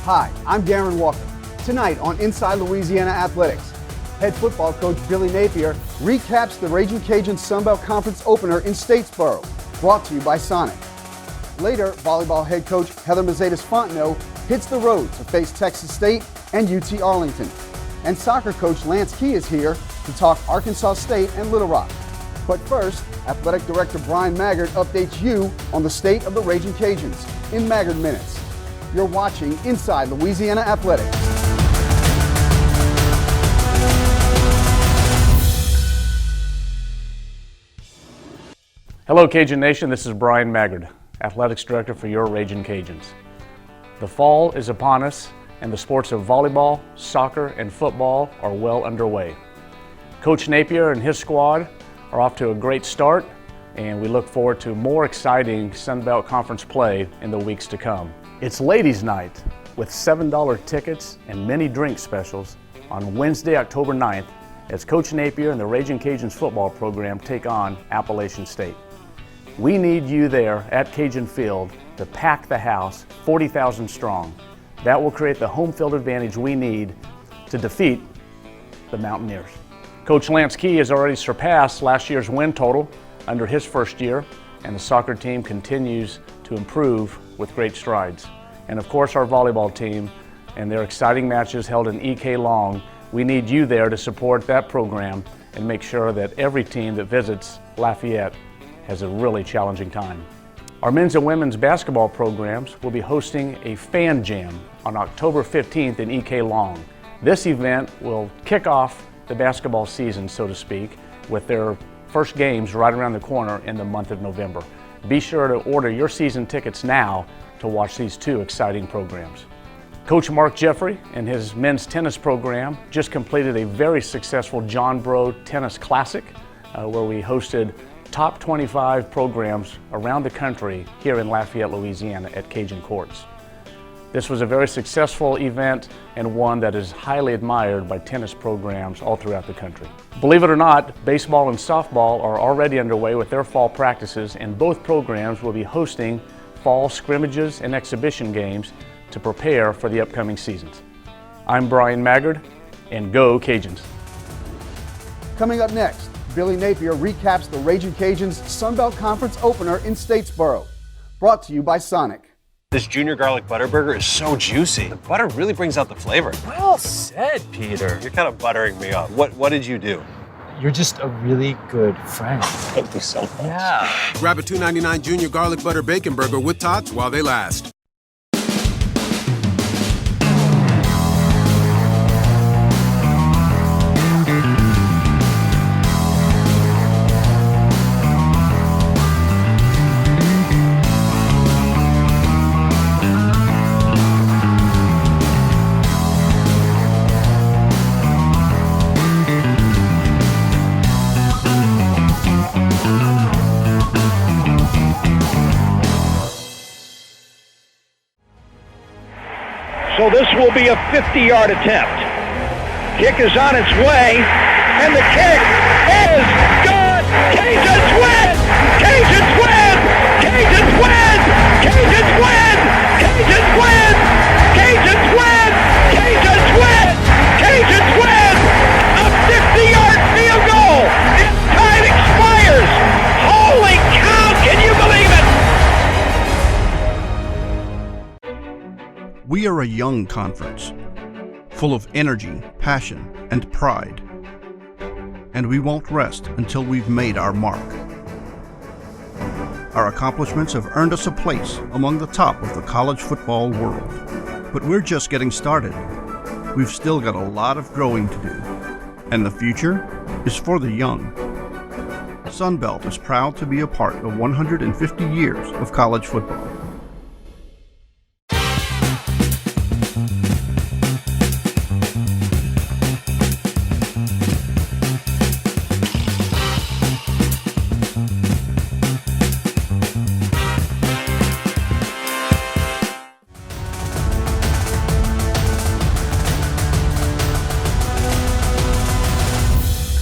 Hi, I'm Darren Walker. Tonight on Inside Louisiana Athletics, head football coach Billy Napier recaps the Ragin Cajuns Sunbelt Conference opener in Statesboro, brought to you by Sonic. Later, volleyball head coach Heather Mazetas-Fontenot hits the road to face Texas State and UT Arlington. And soccer coach Lance Key is here to talk Arkansas State and Little Rock. But first, Athletic Director Brian Maggard updates you on the state of the Ragin Cajuns in Maggard Minutes. You're watching Inside Louisiana Athletics. Hello Cajun Nation, this is Brian Maggard, Athletics Director for your Ragin Cajuns. The fall is upon us and the sports of volleyball, soccer, and football are well underway. Coach Napier and his squad are off to a great start, and we look forward to more exciting Sunbelt Conference play in the weeks to come. It's Ladies' Night with $7 tickets and many drink specials on Wednesday, October 9th as Coach Napier and the Ragin Cajuns football program take on Appalachian State. We need you there at Cajun Field to pack the house 40,000 strong. That will create the home field advantage we need to defeat the Mountaineers. Coach Lance Key has already surpassed last year's win total under his first year, and the soccer team continues to improve with great strides. And of course our volleyball team and their exciting matches held in EK Long. We need you there to support that program and make sure that every team that visits Lafayette has a really challenging time. Our men's and women's basketball programs will be hosting a fan jam on October 15th in EK Long. This event will kick off the basketball season, so to speak, with their first games right around the corner in the month of November. Be sure to order your season tickets now to watch these two exciting programs. Coach Mark Jeffrey and his men's tennis program just completed a very successful John Bro Tennis Classic where we hosted top 25 programs around the country here in Lafayette, Louisiana at Cajun Courts. This was a very successful event and one that is highly admired by tennis programs all throughout the country. Believe it or not, baseball and softball are already underway with their fall practices, and both programs will be hosting fall scrimmages and exhibition games to prepare for the upcoming seasons. I'm Brian Maggard, and go Cajuns. Coming up next, Billy Napier recaps the Ragin Cajuns Sunbelt Conference opener in Statesboro, brought to you by Sonic. This junior garlic butter burger is so juicy. The butter really brings out the flavor. Well said, Peter. You're kind of buttering me up. What did you do? You're just a really good friend. Thank you so much. Yeah. Grab a $2.99 junior garlic butter bacon burger with tots while they last. So this will be a 50-yard attempt. Kick is on its way, and the kick is good! Cajuns win! Cajuns win! Cajuns win! Cajuns win! Cajuns win! Cajuns win! Cajuns win! Cajuns win! A 50-yard field goal! And time expires! Holy cow, can you believe it? We are a young conference, full of energy, passion, and pride. And we won't rest until we've made our mark. Our accomplishments have earned us a place among the top of the college football world. But we're just getting started. We've still got a lot of growing to do. And the future is for the young. Sunbelt is proud to be a part of 150 years of college football.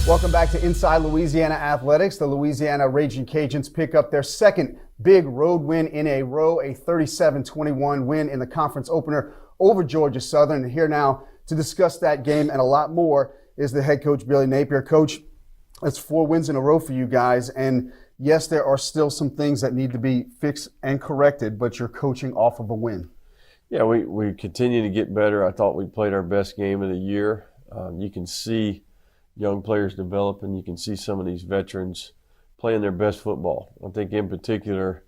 Welcome back to Inside Louisiana Athletics. The Louisiana Ragin Cajuns pick up their second big road win in a row, a 37-21 win in the conference opener over Georgia Southern. And here now to discuss that game and a lot more is the head coach, Billy Napier. Coach, it's 4 wins in a row for you guys. And yes, there are still some things that need to be fixed and corrected, but you're coaching off of a win. Yeah, we continue to get better. I thought we played our best game of the year. You can see young players developing. You can see some of these veterans playing their best football. I think in particular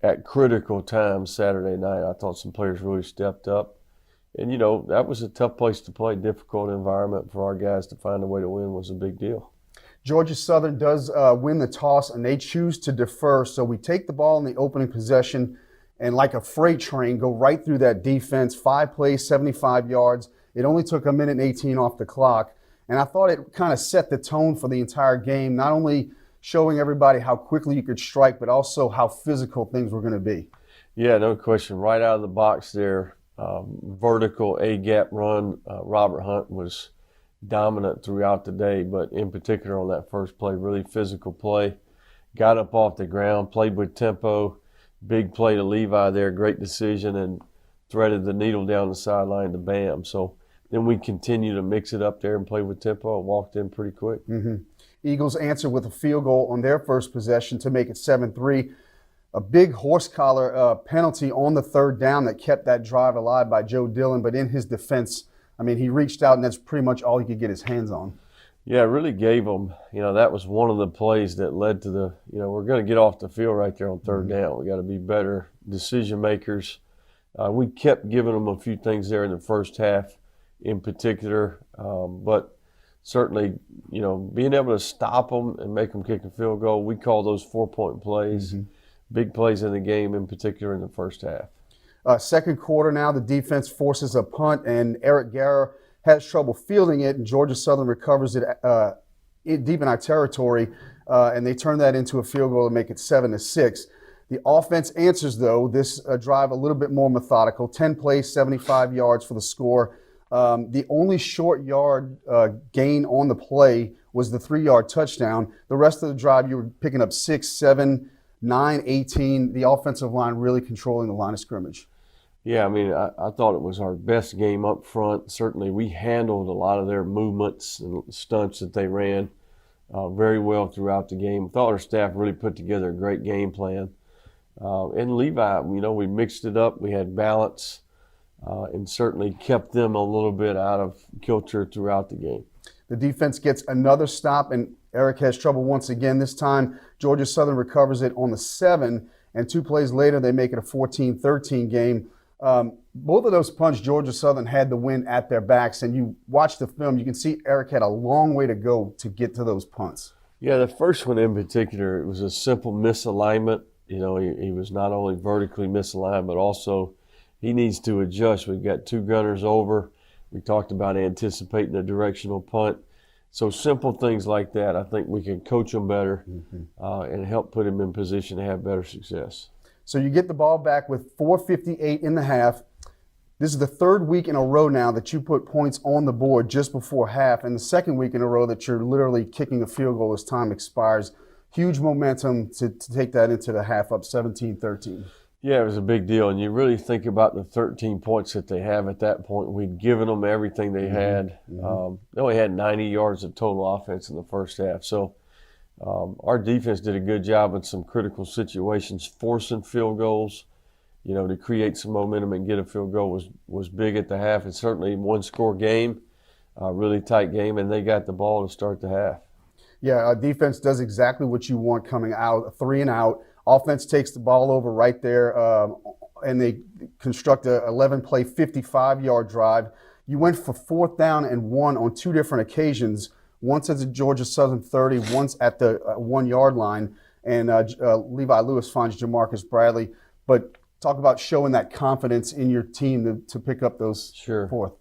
at critical times Saturday night, I thought some players really stepped up. And, you know, that was a tough place to play, difficult environment for our guys to find a way to win was a big deal. Georgia Southern does win the toss, and they choose to defer. So we take the ball in the opening possession and like a freight train go right through that defense, 5 plays, 75 yards. It only took 1:18 off the clock. And I thought it kind of set the tone for the entire game, not only showing everybody how quickly you could strike, but also how physical things were going to be. Yeah, no question. Right out of the box there, vertical A-gap run. Robert Hunt was dominant throughout the day, but in particular on that first play, really physical play. Got up off the ground, played with tempo. Big play to Levi there, great decision, and threaded the needle down the sideline to Bam. So then we continue to mix it up there and play with tempo and walked in pretty quick. Mm-hmm. Eagles answer with a field goal on their first possession to make it 7-3. A big horse collar penalty on the third down that kept that drive alive by Joe Dillon. But in his defense, I mean, he reached out and that's pretty much all he could get his hands on. Yeah, it really gave them, you know, that was one of the plays that led to the, you know, we're going to get off the field right there on third down. We got to be better decision makers. We kept giving them a few things there in the first half in particular, but certainly, you know, being able to stop them and make them kick a field goal, we call those 4-point plays. Mm-hmm. Big plays in the game, in particular in the first half. Second quarter now, the defense forces a punt, and Eric Guerra has trouble fielding it, and Georgia Southern recovers it deep in our territory, and they turn that into a field goal to make it 7-6. The offense answers, though, this drive a little bit more methodical. 10 plays, 75 yards for the score. The only short yard gain on the play was the 3-yard touchdown. The rest of the drive, you were picking up 6, 7, 9, 18. The offensive line really controlling the line of scrimmage. Yeah, I mean, I thought it was our best game up front. Certainly, we handled a lot of their movements and stunts that they ran very well throughout the game. I thought our staff really put together a great game plan. And Levi, you know, we mixed it up. We had balance and certainly kept them a little bit out of kilter throughout the game. The defense gets another stop, and Eric has trouble once again. This time, Georgia Southern recovers it on the 7, and 2 plays later, they make it a 14-13 game. Both of those punts, Georgia Southern had the win at their backs, and you watch the film, you can see Eric had a long way to go to get to those punts. Yeah, the first one in particular, it was a simple misalignment. You know, he was not only vertically misaligned, but also he needs to adjust. We've got 2 gunners over. We talked about anticipating a directional punt. So simple things like that, I think we can coach them better and help put him in position to have better success. So you get the ball back with 4:58 in the half. This is the 3rd week in a row now that you put points on the board just before half, and the 2nd week in a row that you're literally kicking a field goal as time expires. Huge momentum to take that into the half, up 17-13. Yeah, it was a big deal, and you really think about the 13 points that they have at that point. We'd given them everything they had. They only had 90 yards of total offense in the first half. So our defense did a good job in some critical situations, forcing field goals, you know, to create some momentum and get a field goal was big at the half. It's certainly a 1-score game, really tight game, and they got the ball to start the half. Yeah, our defense does exactly what you want coming out, a 3-and-out. Offense takes the ball over right there, and they construct a 11-play, 55-yard drive. You went for 4th down and 1 on 2 different occasions, once at the Georgia Southern 30, once at the 1-yard line, and Levi Lewis finds Jamarcus Bradley. But talk about showing that confidence in your team to pick up those 4th.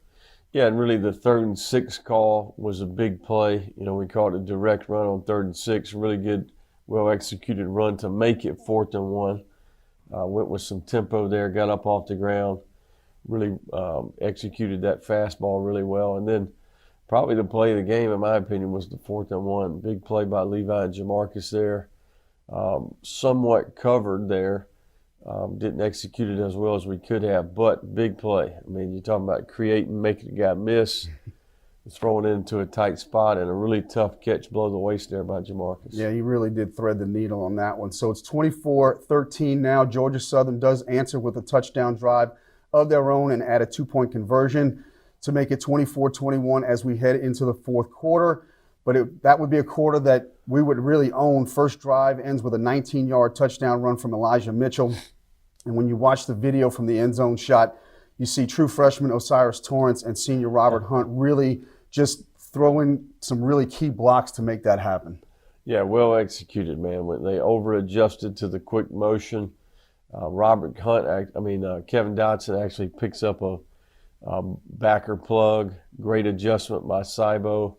Yeah, and really the 3rd and 6 call was a big play. You know, we called it a direct run on 3rd and 6, really good, well-executed run to make it 4th and 1. Went with some tempo there, got up off the ground, really executed that fastball really well. And then probably the play of the game, in my opinion, was the 4th and 1. Big play by Levi and Jamarcus there. Somewhat covered there Didn't execute it as well as we could have, but big play. I mean, you're talking about creating, making the guy miss, throwing it into a tight spot, and a really tough catch below the waist there by Jamarcus. Yeah, he really did thread the needle on that one. So it's 24-13 now. Georgia Southern does answer with a touchdown drive of their own and add a 2-point conversion to make it 24-21 as we head into the fourth quarter. But that would be a quarter that we would really own. First drive ends with a 19-yard touchdown run from Elijah Mitchell. And when you watch the video from the end zone shot, you see true freshman Osiris Torrance and senior Robert Hunt really just throwing some really key blocks to make that happen. Yeah, well executed, man. When they over-adjusted to the quick motion, Kevin Dotson actually picks up a backer plug. Great adjustment by Cybo.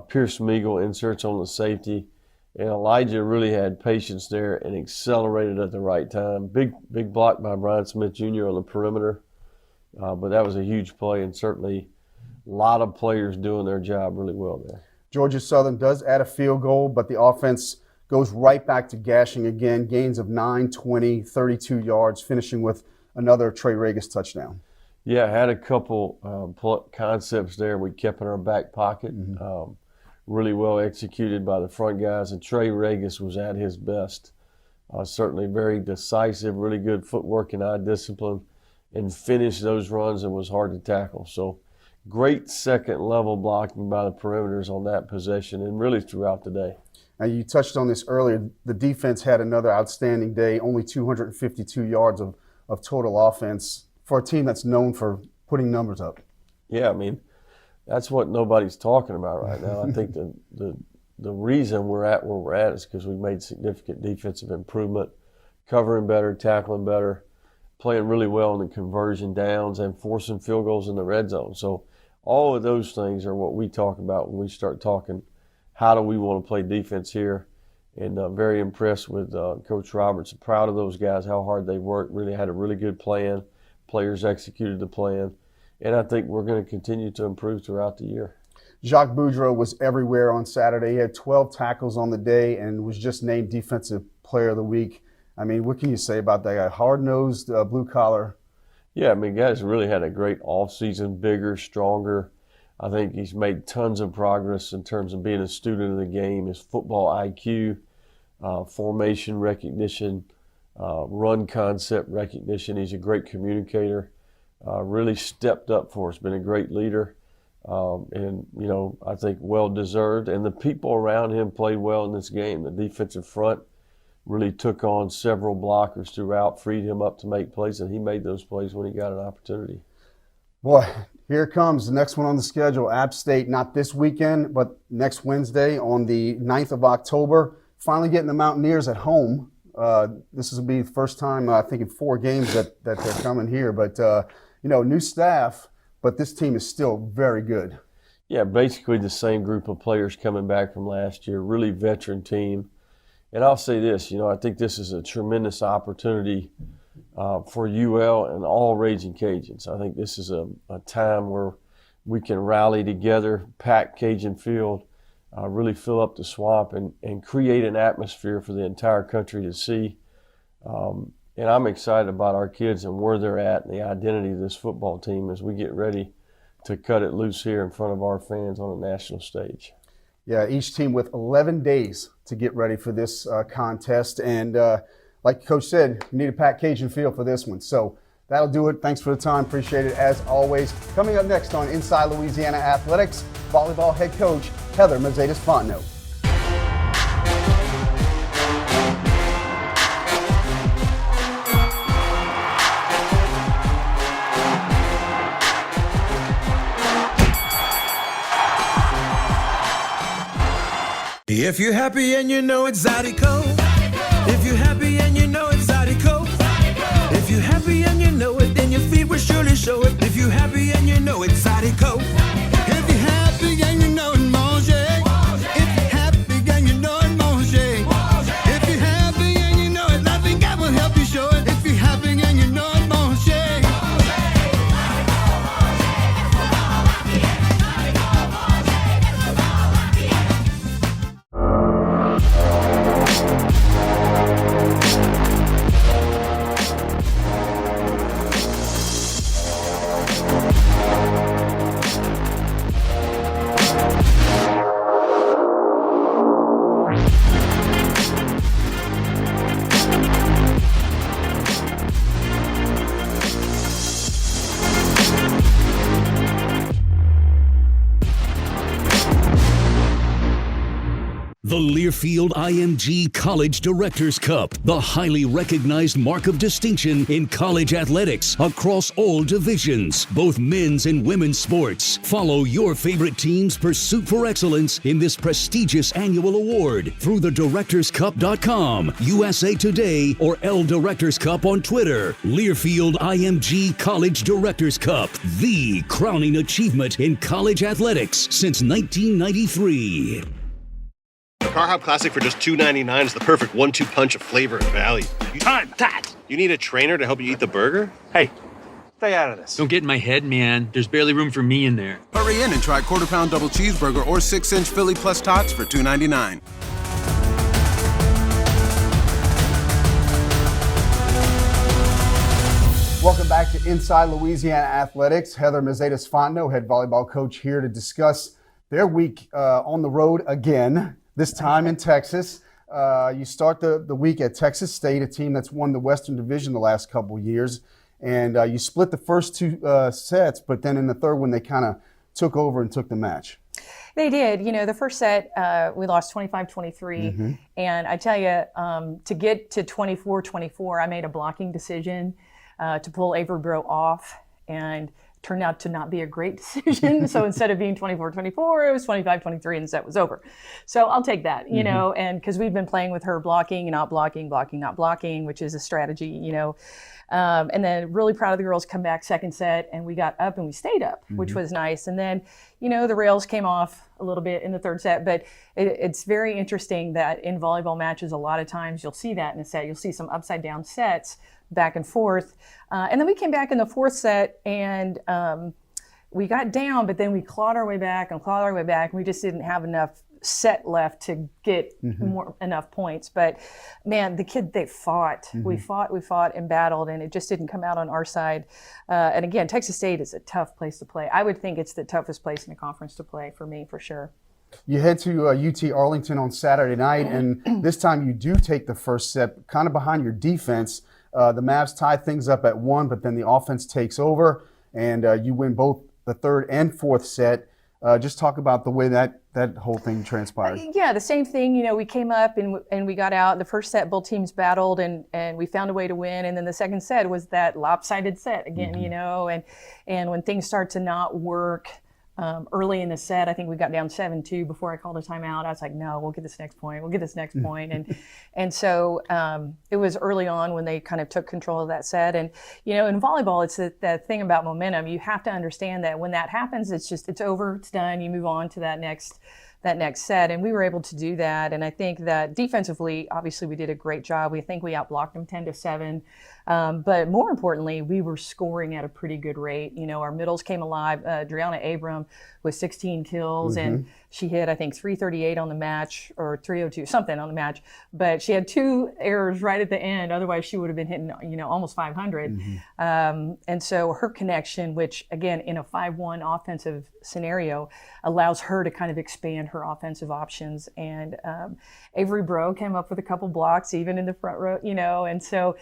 Pierce Meagle inserts on the safety. And Elijah really had patience there and accelerated at the right time. Big block by Brian Smith Jr. on the perimeter. But that was a huge play, and certainly a lot of players doing their job really well there. Georgia Southern does add a field goal, but the offense goes right back to gashing again. Gains of 9, 20, 32 yards, finishing with another Trey Regis touchdown. Yeah, had a couple concepts there we kept in our back pocket. Mm-hmm. Really well executed by the front guys, and Trey Regis was at his best. Certainly very decisive, really good footwork and eye discipline, and finished those runs and was hard to tackle. So great second level blocking by the perimeters on that possession and really throughout the day. Now, you touched on this earlier. The defense had another outstanding day, only 252 yards of total offense for a team that's known for putting numbers up. Yeah, I mean, that's what nobody's talking about right now. I think the reason we're at where we're at is because we made significant defensive improvement, covering better, tackling better, playing really well in the conversion downs, and forcing field goals in the red zone. So all of those things are what we talk about when we start talking how do we want to play defense here. And very impressed with Coach Roberts. Proud of those guys, how hard they worked, really had a really good plan. Players executed the plan. And I think we're going to continue to improve throughout the year. Jacques Boudreau was everywhere on Saturday. He had 12 tackles on the day and was just named Defensive Player of the Week. I mean, what can you say about that guy? Hard-nosed, blue-collar. Yeah, I mean, guys really had a great offseason, bigger, stronger. I think he's made tons of progress in terms of being a student of the game, his football IQ, formation recognition, run concept recognition. He's a great communicator. Really stepped up for us, been a great leader, and, I think well-deserved. And the people around him played well in this game. The defensive front really took on several blockers throughout, freed him up to make plays, and he made those plays when he got an opportunity. Boy, here comes the next one on the schedule. App State, not this weekend, but next Wednesday on the 9th of October. Finally getting the Mountaineers at home. This will be the first time, I think, in 4 games that they're coming here. But, new staff, but this team is still very good. Yeah, basically the same group of players coming back from last year, really veteran team. And I'll say this, I think this is a tremendous opportunity for UL and all Ragin Cajuns. I think this is a time where we can rally together, pack Cajun Field, really fill up the swamp and create an atmosphere for the entire country to see. And I'm excited about our kids and where they're at and the identity of this football team as we get ready to cut it loose here in front of our fans on a national stage. Yeah, each team with 11 days to get ready for this contest. And like Coach said, you need to pack Cajun Field for this one. So that'll do it. Thanks for the time. Appreciate it as always. Coming up next on Inside Louisiana Athletics, volleyball head coach Heather Mercedes-Fontenot. If you're happy and you know it's Zydeco. If you're happy and you know it's Zydeco. If you're happy and you know it, then your feet will surely show it. If you're happy and you know it's Zydeco. If you're happy and you know it, manger. If you're happy and you know it, manger. If you're happy and you know it, loving God will help you show it. If you're happy and you know it, manger. The Learfield IMG College Directors Cup, the highly recognized mark of distinction in college athletics across all divisions, both men's and women's sports. Follow your favorite team's pursuit for excellence in this prestigious annual award through thedirectorscup.com, USA Today, or L Directors Cup on Twitter. Learfield IMG College Directors Cup, the crowning achievement in college athletics since 1993. Car Hop Classic for just $2.99 is the perfect 1-2 punch of flavor and value. You need a trainer to help you eat the burger? Hey, stay out of this. Don't get in my head, man. There's barely room for me in there. Hurry in and try quarter-pound double cheeseburger or 6-inch Philly plus tots for $2.99. Welcome back to Inside Louisiana Athletics. Heather Mazetas-Fontenot, head volleyball coach, here to discuss their week on the road again, this time in Texas. You start the week at Texas State, a team that's won the Western Division the last couple of years. And you split the first two sets, but then in the third one, they kind of took over and took the match. They did. You know, the first set, we lost 25-23. And I tell you, to get to 24-24, I made a blocking decision to pull Avery Bro off, and turned out to not be a great decision. So instead of being 24-24, it was 25-23 and the set was over. So I'll take that, you know, and because we've been playing with her blocking and not blocking, blocking, not blocking, which is a strategy, you know. And then really proud of the girls come back second set, and we got up and we stayed up, which was nice. And then, you know, the rails came off a little bit in the third set, but it's very interesting that in volleyball matches, a lot of times you'll see that in a set. You'll see some upside down sets back and forth. And then we came back in the fourth set and we got down, but then we clawed our way back and clawed our way back. And we just didn't have enough set left to get enough points. But man, the kid, they fought. We fought and battled, and it just didn't come out on our side. And again, Texas State is a tough place to play. I would think it's the toughest place in the conference to play for me, for sure. You head to UT Arlington on Saturday night, and this time you do take the first set, kind of behind your defense. The Mavs tie things up at 1, but then the offense takes over, and you win both the third and fourth set. Just talk about the way that whole thing transpired. Yeah, the same thing. You know, we came up and we got out. The first set, both teams battled, and we found a way to win. And then the second set was that lopsided set again, you know, and when things start to not work early in the set, I think we got down 7-2 before I called a timeout. I was like, no, we'll get this next point. We'll get this next point. And so it was early on when they kind of took control of that set. And, you know, in volleyball, it's that thing about momentum. You have to understand that when that happens, it's over, it's done. You move on to that next set. And we were able to do that. And I think that defensively, obviously, we did a great job. We think we outblocked them 10-7. But more importantly, we were scoring at a pretty good rate. You know, our middles came alive. Driana Abram with 16 kills, and she hit, I think, 338 on the match, or 302, something on the match. But she had 2 errors right at the end. Otherwise, she would have been hitting, you know, almost 500. And so her connection, which, again, in a 5-1 offensive scenario, allows her to kind of expand her offensive options. And Avery Bro came up with a couple blocks, even in the front row, you know, and so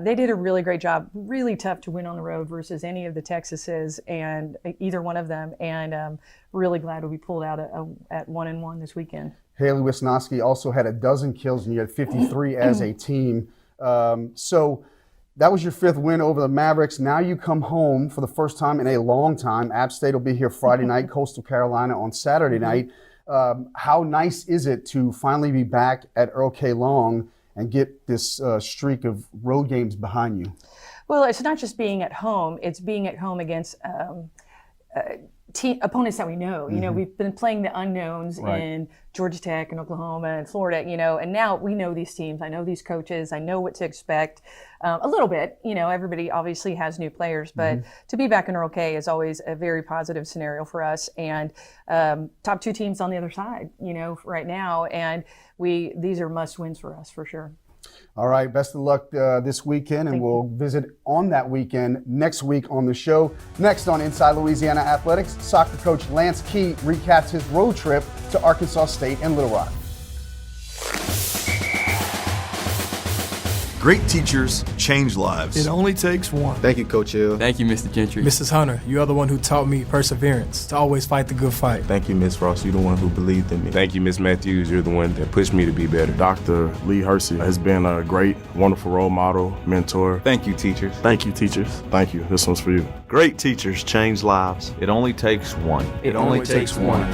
they did a really great job. Really tough to win on the road versus any of the Texases, and either one of them. And really glad we pulled out at 1-1 this weekend. Haley Wisnowski also had a dozen kills, and you had 53 as a team. So that was your 5th win over the Mavericks. Now you come home for the first time in a long time. App State will be here Friday night, Coastal Carolina on Saturday night. How nice is it to finally be back at Earl K. Long and get this streak of road games behind you? Well, it's not just being at home. It's being at home against opponents that we know. You know, we've been playing the unknowns in Georgia Tech and Oklahoma and Florida, you know, and now we know these teams. I know these coaches. I know what to expect a little bit. You know, everybody obviously has new players, but to be back in Earl K is always a very positive scenario for us. And top 2 teams on the other side, you know, right now. And these are must wins for us for sure. All right, best of luck this weekend, and we'll visit on that weekend next week on the show. Next on Inside Louisiana Athletics, soccer coach Lance Key recaps his road trip to Arkansas State and Little Rock. Great teachers change lives. It only takes one. Thank you, Coach Hill. Thank you, Mr. Gentry. Mrs. Hunter, you are the one who taught me perseverance, to always fight the good fight. Thank you, Miss Frost. You're the one who believed in me. Thank you, Miss Matthews. You're the one that pushed me to be better. Dr. Lee Hersey has been a great, wonderful role model, mentor. Thank you, teachers. Thank you, teachers. Thank you. This one's for you. Great teachers change lives. It only takes one. It only takes one.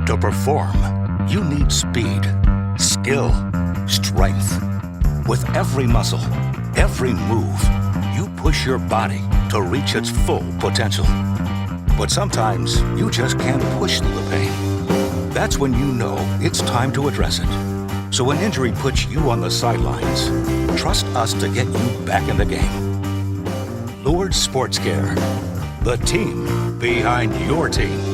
To perform, you need speed, skill, strength. With every muscle, every move, you push your body to reach its full potential. But sometimes you just can't push through the pain. That's when you know it's time to address it. So when injury puts you on the sidelines, trust us to get you back in the game. Lourdes Sports Care, the team behind your team.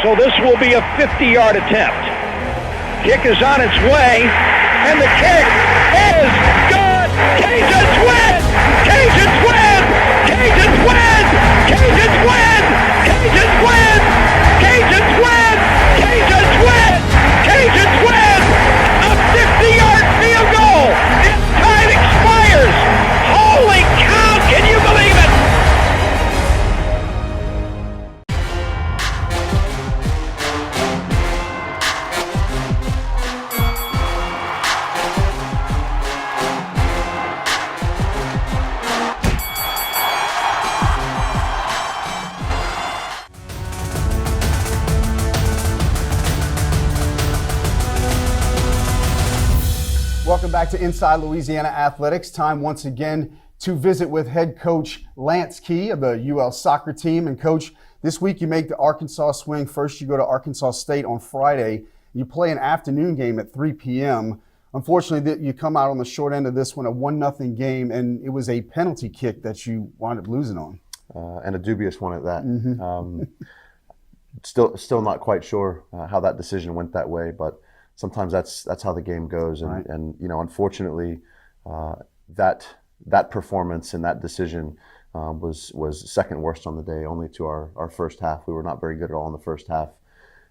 So this will be a 50-yard attempt. Kick is on its way, and the kick is good. Cajuns win! Cajuns win! Cajuns win! Cajuns win! Cajuns win! Cajuns win! Cajuns win! Cajuns win! A 50-yard field goal! Its time expires! Holy cow! Can you believe it? Welcome back to Inside Louisiana Athletics. Time once again to visit with head coach Lance Key of the UL soccer team. And coach, this week you make the Arkansas swing. First you go to Arkansas State on Friday. You play an afternoon game at 3 p.m. Unfortunately, you come out on the short end of this one, a 1-0 game, and it was a penalty kick that you wound up losing on. And a dubious one at that. Mm-hmm. Still not quite sure how that decision went that way, but sometimes that's how the game goes, and, right. and you know, unfortunately, that performance and that decision was second worst on the day, only to our first half. We were not very good at all in the first half.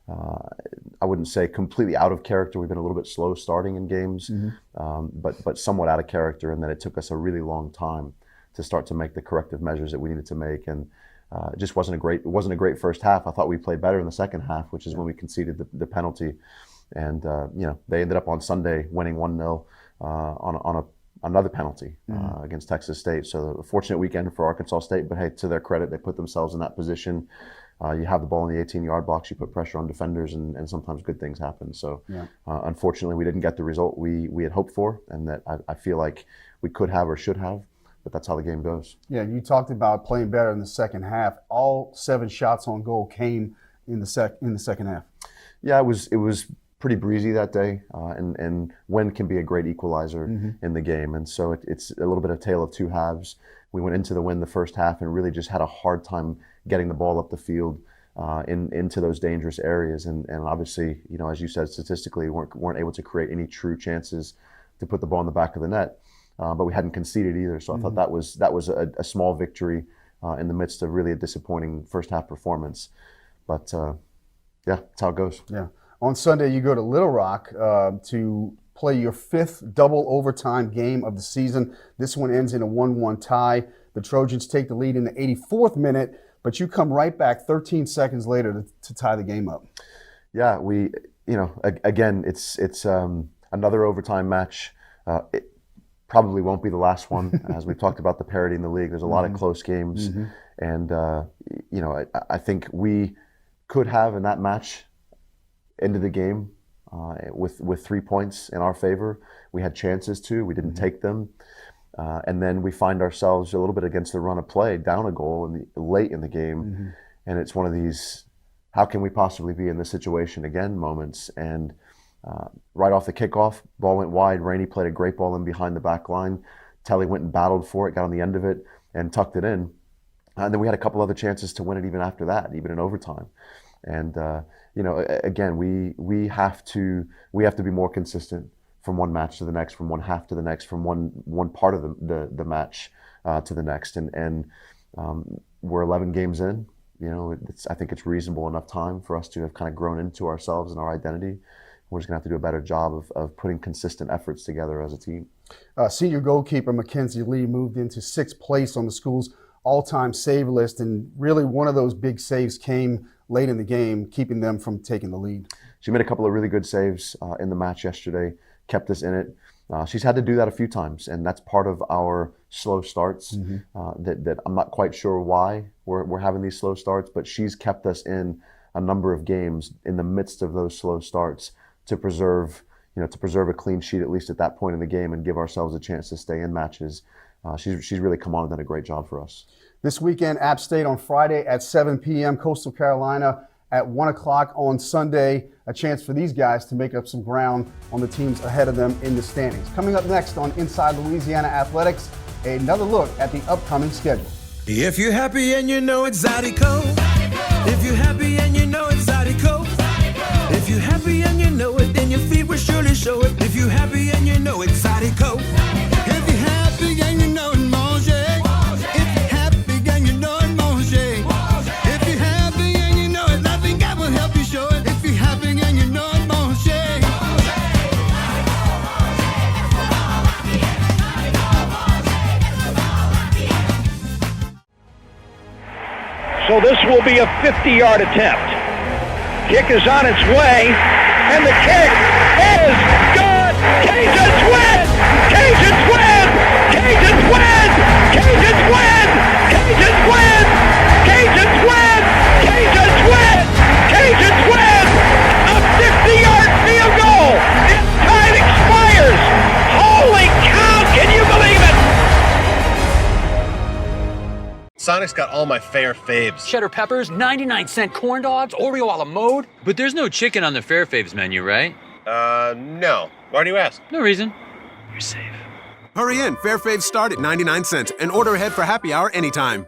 I wouldn't say completely out of character. We've been a little bit slow starting in games, but somewhat out of character, in that it took us a really long time to start to make the corrective measures that we needed to make, and it just wasn't a great first half. I thought we played better in the second half, which is when we conceded the penalty. And you know, they ended up on Sunday winning 1-0 on another penalty against Texas State. So a fortunate weekend for Arkansas State, but hey, to their credit, they put themselves in that position. You have the ball in the 18-yard box, you put pressure on defenders, and sometimes good things happen. So unfortunately, we didn't get the result we had hoped for, and that I feel like we could have or should have. But that's how the game goes. Yeah, you talked about playing better in the second half. All 7 shots on goal came in the second half. Yeah, it was pretty breezy that day, and wind can be a great equalizer in the game. And so it's a little bit of tale of two halves. We went into the wind the first half and really just had a hard time getting the ball up the field into those dangerous areas. And obviously, you know, as you said, statistically, weren't able to create any true chances to put the ball in the back of the net. But we hadn't conceded either. So I thought that was a small victory in the midst of really a disappointing first half performance. But Yeah, that's how it goes. Yeah. On Sunday, you go to Little Rock to play your 5th double overtime game of the season. This one ends in a 1-1 tie. The Trojans take the lead in the 84th minute, but you come right back 13 seconds later to tie the game up. Yeah, again, it's another overtime match. It probably won't be the last one. As we've talked about the parity in the league, there's a lot of close games. And, I think we could have in that match ended the game with 3 points in our favor. We had chances to, we didn't take them. And then we find ourselves a little bit against the run of play, down a goal late in the game. And it's one of these, how can we possibly be in this situation again moments. And right off the kickoff, ball went wide. Rainey played a great ball in behind the back line. Telly went and battled for it, got on the end of it, and tucked it in. And then we had a couple other chances to win it even after that, even in overtime. And again, we have to be more consistent from one match to the next, from one half to the next, from one part of the match to the next. And we're 11 games in. I think it's reasonable enough time for us to have kind of grown into ourselves and our identity. We're just going to have to do a better job of putting consistent efforts together as a team. Senior goalkeeper Mackenzie Lee moved into 6th place on the school's all-time save list, and really one of those big saves came late in the game, keeping them from taking the lead. She made a couple of really good saves in the match yesterday, kept us in it. She's had to do that a few times, and that's part of our slow starts. That I'm not quite sure why we're having these slow starts, but she's kept us in a number of games in the midst of those slow starts to preserve a clean sheet, at least at that point in the game, and give ourselves a chance to stay in matches. She's really come on and done a great job for us. This weekend, App State on Friday at 7 p.m., Coastal Carolina at 1 o'clock on Sunday. A chance for these guys to make up some ground on the teams ahead of them in the standings. Coming up next on Inside Louisiana Athletics, another look at the upcoming schedule. If you're happy and you know it's Zydeco. If you're happy and you know it's Zydeco. If you're happy and you know it, then your feet will surely show it. If you're happy and you know it's Zydeco. If you're happy and you know it, mange. If you're happy and you know it, mange. If you're happy and you know it, nothing God will help you show it. If you're happy and you know it, mange. So this will be a 50-yard attempt. Kick is on its way, and the kick is good. Cajuns win! Cajuns win! Cajuns win! Cajuns win! Cajuns win! Cajuns win! Cajuns win! Cajuns win! A 50-yard field goal! And time expires! Holy cow! Can you believe it? Sonic's got all my fair faves. Cheddar peppers, 99-cent corn dogs, Oreo a la mode. But there's no chicken on the fair faves menu, right? No. Why do you ask? No reason. You're safe. Hurry in. Fair Faves start at 99 cents and order ahead for happy hour anytime.